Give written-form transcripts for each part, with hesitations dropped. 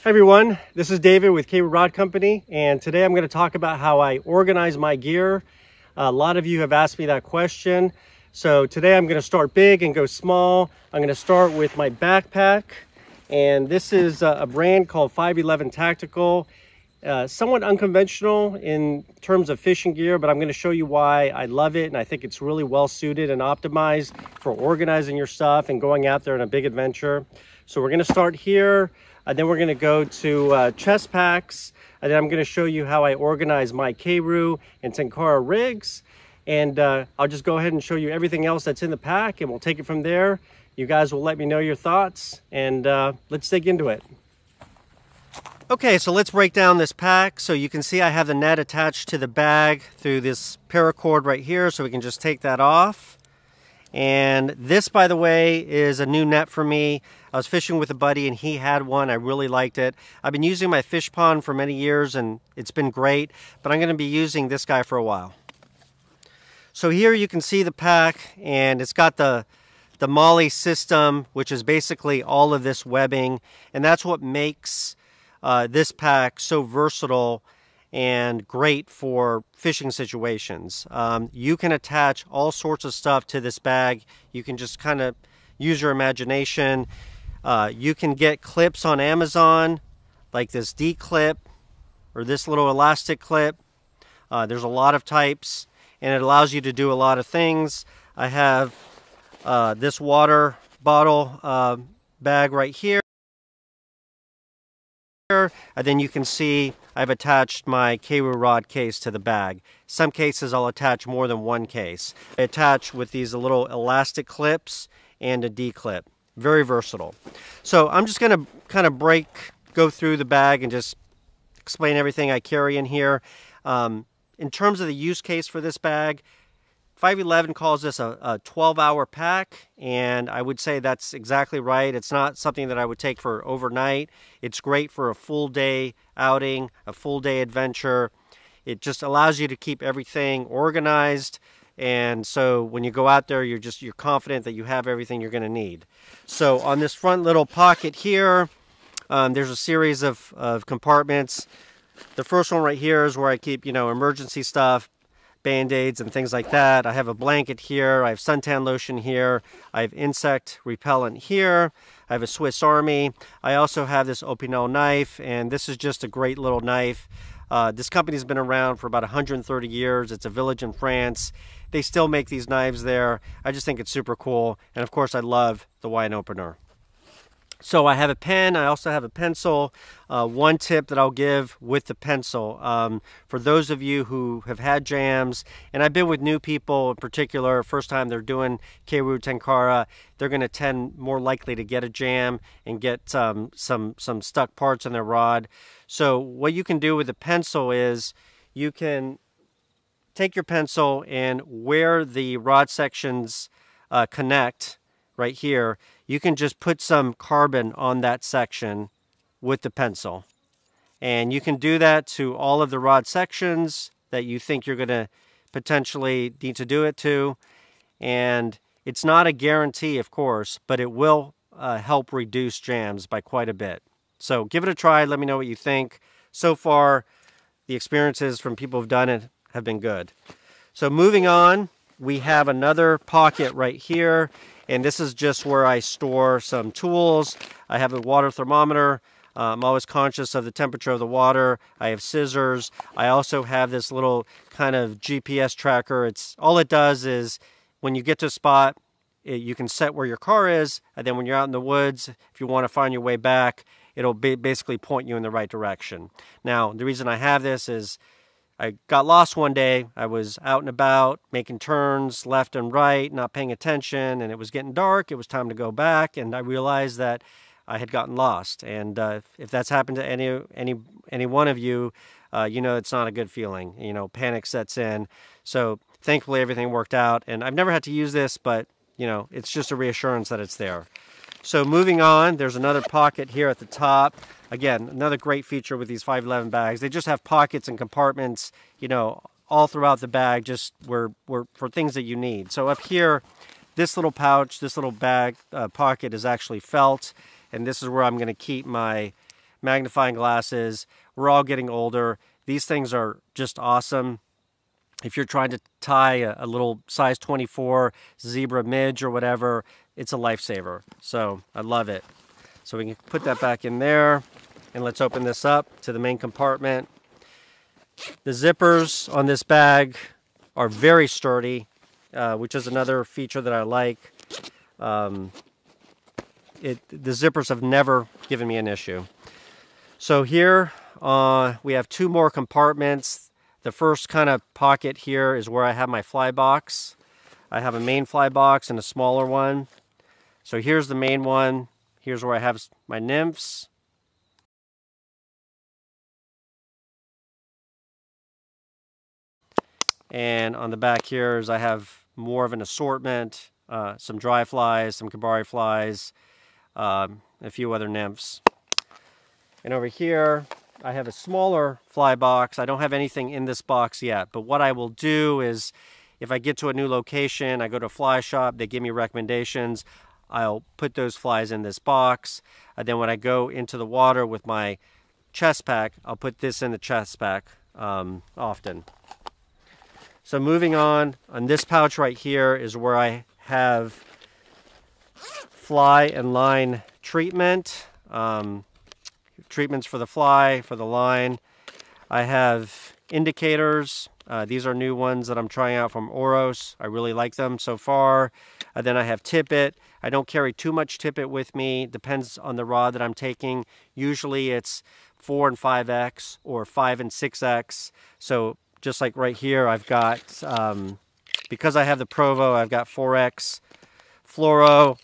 Hi everyone, this is David with Keiryu Rod Company, and today I'm going to talk about how I organize my gear. A lot of you have asked me that question, so today I'm going to start big and go small. I'm going to start with my backpack, and this is a brand called 511 Tactical. Somewhat unconventional in terms of fishing gear, but I'm going to show you why I love it, and I think it's really well suited and optimized for organizing your stuff and going out there on a big adventure. So we're going to start here. Then we're going to go to chest packs, and then I'm going to show you how I organize my Keiryu and Tenkara rigs, and I'll just go ahead and show you everything else that's in the pack, and we'll take it from there. You guys will let me know your thoughts, and let's dig into it. Okay, so let's break down this pack. So you can see I have the net attached to the bag through this paracord right here, so we can just take that off. And this, by the way, is a new net for me. I was fishing with a buddy and he had one. I really liked it. I've been using my FishPond for many years and it's been great, but I'm going to be using this guy for a while. So here you can see the pack, and it's got the MOLLE system, which is basically all of this webbing, and that's what makes this pack so versatile and great for fishing situations. You can attach all sorts of stuff to this bag. You can just kind of use your imagination. You can get clips on Amazon, like this D clip or this little elastic clip. There's a lot of types, and it allows you to do a lot of things. I have this water bottle bag right here. And then you can see I've attached my Keiryu rod case to the bag. Some cases I'll attach more than one case. I attach with these little elastic clips and a D clip. Very versatile. So I'm just going to kind of go through the bag and just explain everything I carry in here. In terms of the use case for this bag, 511 calls this a 12-hour pack, and I would say that's exactly right. It's not something that I would take for overnight. It's great for a full day outing, a full day adventure. It just allows you to keep everything organized, and so when you go out there, you're confident that you have everything you're going to need. So on this front little pocket here, there's a series of compartments. The first one right here is where I keep, emergency stuff, Band-Aids and things like that. I have a blanket here. I have suntan lotion here. I have insect repellent here. I have a Swiss Army. I also have this Opinel knife, and this is just a great little knife. This company's been around for about 130 years. It's a village in France. They still make these knives there. I just think it's super cool. And of course, I love the wine opener. So I have a pen. I also have a pencil. One tip that I'll give with the pencil, for those of you who have had jams, and I've been with new people in particular, first time they're doing Keiryu Tenkara, they're going to tend more likely to get a jam and get some stuck parts in their rod. So what you can do with a pencil is you can take your pencil, and where the rod sections connect right here, you can just put some carbon on that section with the pencil. And you can do that to all of the rod sections that you think you're going to potentially need to do it to. And it's not a guarantee, of course, but it will help reduce jams by quite a bit. So give it a try. Let me know what you think. So far, the experiences from people who've done it have been good. So moving on, we have another pocket right here. And this is just where I store some tools. I have a water thermometer. I'm always conscious of the temperature of the water. I have scissors. I also have this little kind of GPS tracker. All it does is when you get to a spot, you can set where your car is, and then when you're out in the woods, if you want to find your way back, it'll basically point you in the right direction. Now, the reason I have this is I got lost one day. I was out and about, making turns left and right, not paying attention, and it was getting dark. It was time to go back, and I realized that I had gotten lost. And if that's happened to any one of you, it's not a good feeling. Panic sets in. So thankfully, everything worked out, and I've never had to use this, but it's just a reassurance that it's there. So moving on, there's another pocket here at the top. Again, another great feature with these 511 bags. They just have pockets and compartments, all throughout the bag, just for things that you need. So up here, this little pouch, this little bag pocket is actually felt, and this is where I'm going to keep my magnifying glasses. We're all getting older. These things are just awesome. If you're trying to tie a little size 24 zebra midge or whatever, it's a lifesaver. So I love it. So we can put that back in there, and let's open this up to the main compartment. The zippers on this bag are very sturdy, which is another feature that I like. The zippers have never given me an issue. So here we have 2 more compartments. The first kind of pocket here is where I have my fly box. I have a main fly box and a smaller one. So here's the main one. Here's where I have my nymphs. And on the back here is I have more of an assortment, some dry flies, some kabari flies, a few other nymphs. And over here, I have a smaller fly box. I don't have anything in this box yet, but what I will do is if I get to a new location, I go to a fly shop, they give me recommendations, I'll put those flies in this box. And then when I go into the water with my chest pack, I'll put this in the chest pack often. So moving on this pouch right here is where I have fly and line treatment. Treatments for the fly, for the line. I have indicators. These are new ones that I'm trying out from Oros. I really like them so far. Then I have tippet. I don't carry too much tippet with me. Depends on the rod that I'm taking. Usually it's 4 and 5X or 5 and 6X. So just like right here, I've got, because I have the Provo, I've got 4X fluoro,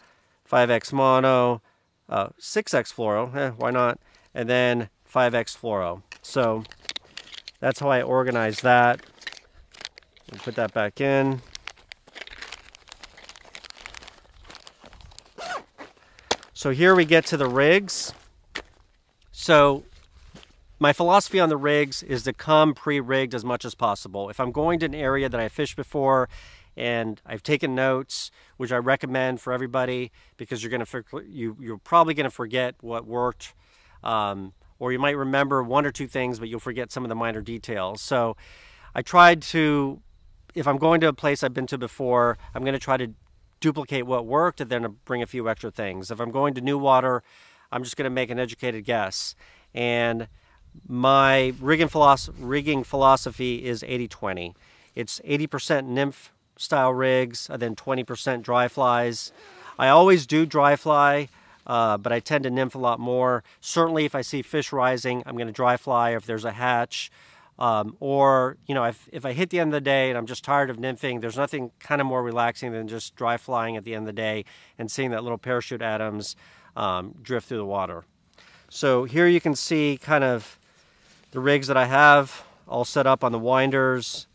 5X mono, 6X fluoro, why not? And then 5X fluoro. So that's how I organize that. We'll put that back in. So here we get to the rigs. So my philosophy on the rigs is to come pre-rigged as much as possible. If I'm going to an area that I fished before and I've taken notes, which I recommend for everybody, because you're probably going to forget what worked, or you might remember 1 or 2 things, but you'll forget some of the minor details. So I tried to, if I'm going to a place I've been to before, I'm going to try to duplicate what worked and then bring a few extra things. If I'm going to new water, I'm just going to make an educated guess. And my rigging philosophy is 80-20. It's 80% nymph style rigs and then 20% dry flies. I always do dry fly, but I tend to nymph a lot more. Certainly if I see fish rising, I'm going to dry fly if there's a hatch. Or, you know, if I hit the end of the day and I'm just tired of nymphing, there's nothing kind of more relaxing than just dry flying at the end of the day and seeing that little parachute atoms drift through the water. So here you can see kind of the rigs that I have all set up on the winders.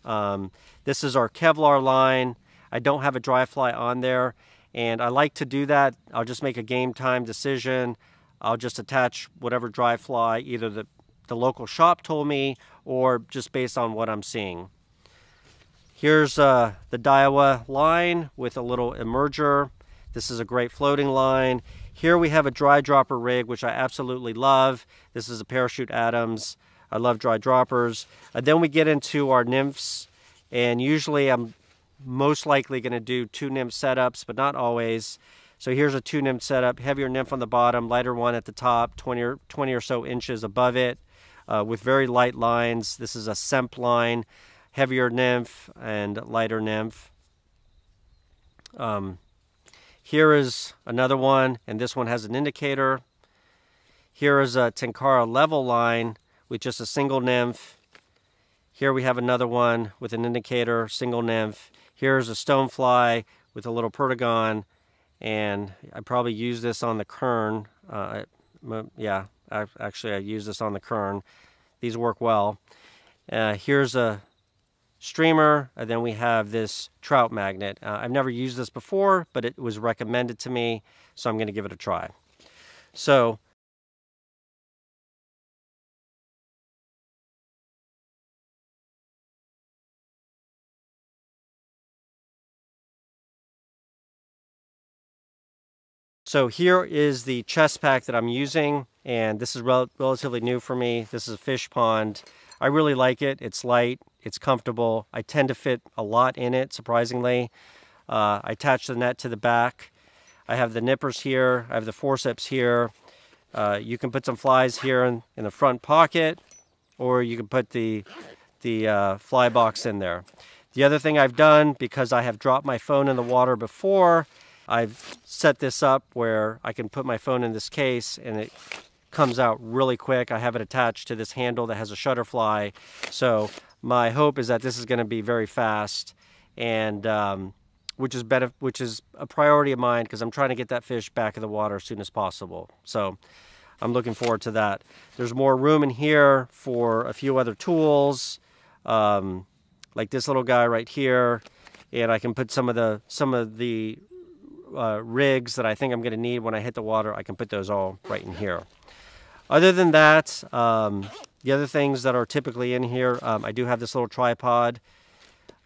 This is our Kevlar line. I don't have a dry fly on there, and I like to do that. I'll just make a game time decision. I'll just attach whatever dry fly either the local shop told me or just based on what I'm seeing. Here's the Daiwa line with a little emerger. This is a great floating line. Here we have a dry dropper rig, which I absolutely love. This is a Parachute Adams. I love dry droppers. Then we get into our nymphs, and usually I'm most likely going to do 2 nymph setups, but not always. So here's a 2 nymph setup, heavier nymph on the bottom, lighter one at the top, 20 or so inches above it, with very light lines. This is a Semp line, heavier nymph and lighter nymph. Here is another one, and this one has an indicator. Here is a Tenkara level line with just a single nymph. Here we have another one with an indicator, single nymph. Here's a stonefly with a little perdigon, and I probably use this on the kern. Yeah, actually I use this on the kern. These work well. Here's a streamer, and then we have this trout magnet. I've never used this before, but it was recommended to me, so I'm going to give it a try. So here is the chest pack that I'm using. and this is relatively new for me. This is a FishPond. I really like it. It's light, it's comfortable. I tend to fit a lot in it, surprisingly. I attach the net to the back. I have the nippers here. I have the forceps here. You can put some flies here in the front pocket, or you can put the fly box in there. The other thing I've done, because I have dropped my phone in the water before, I've set this up where I can put my phone in this case and it comes out really quick. I have it attached to this handle that has a shutter fly. So my hope is that this is going to be very fast, and which is a priority of mine because I'm trying to get that fish back in the water as soon as possible. So I'm looking forward to that. There's more room in here for a few other tools, like this little guy right here, and I can put some of the rigs that I think I'm going to need when I hit the water. I can put those all right in here. Other than that, the other things that are typically in here, I do have this little tripod.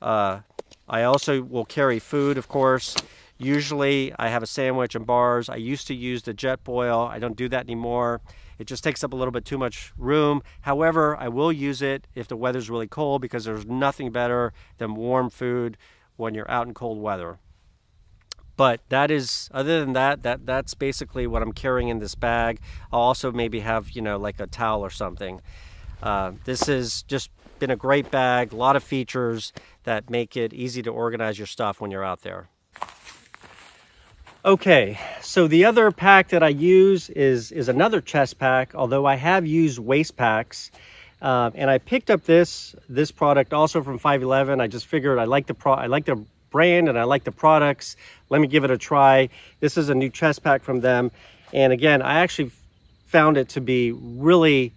I also will carry food, of course. Usually I have a sandwich and bars. I used to use the jet boil. I don't do that anymore. It just takes up a little bit too much room. However, I will use it if the weather's really cold, because there's nothing better than warm food when you're out in cold weather. But that is, other than that, that's basically what I'm carrying in this bag. I'll also maybe have, you know, like a towel or something. This has just been a great bag, a lot of features that make it easy to organize your stuff when you're out there. Okay, so the other pack that I use is another chest pack, although I have used waist packs. And I picked up this product also from 511. I just figured I like the brand and I like the products. Let me give it a try. This is a new chest pack from them. And again, I actually found it to be really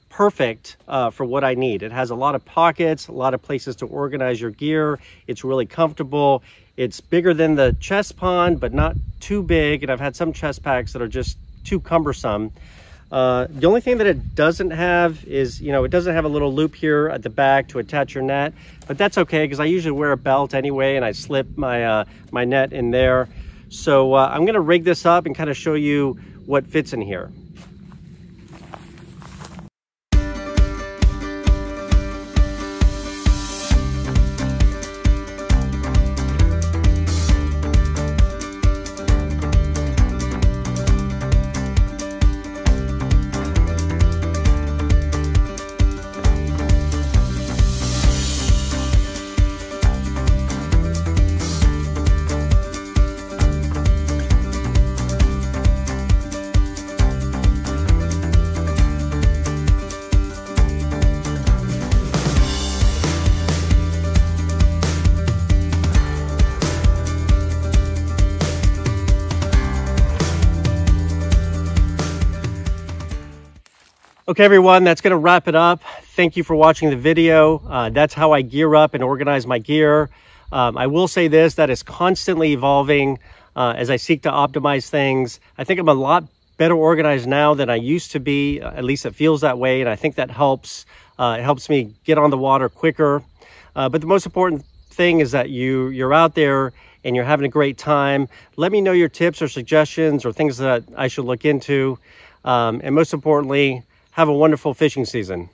perfect for what I need. It has a lot of pockets, a lot of places to organize your gear. It's really comfortable. It's bigger than the FishPond, but not too big. And I've had some chest packs that are just too cumbersome. The only thing that it doesn't have is, you know, it doesn't have a little loop here at the back to attach your net, but that's okay because I usually wear a belt anyway and I slip my my net in there. So I'm going to rig this up and kind of show you what fits in here. Okay, everyone, that's going to wrap it up. Thank you for watching the video. That's how I gear up and organize my gear. I will say this, that is constantly evolving as I seek to optimize things. I think I'm a lot better organized now than I used to be. At least it feels that way, and I think that helps. It helps me get on the water quicker. But the most important thing is that you're out there and you're having a great time. Let me know your tips or suggestions or things that I should look into. And most importantly, have a wonderful fishing season.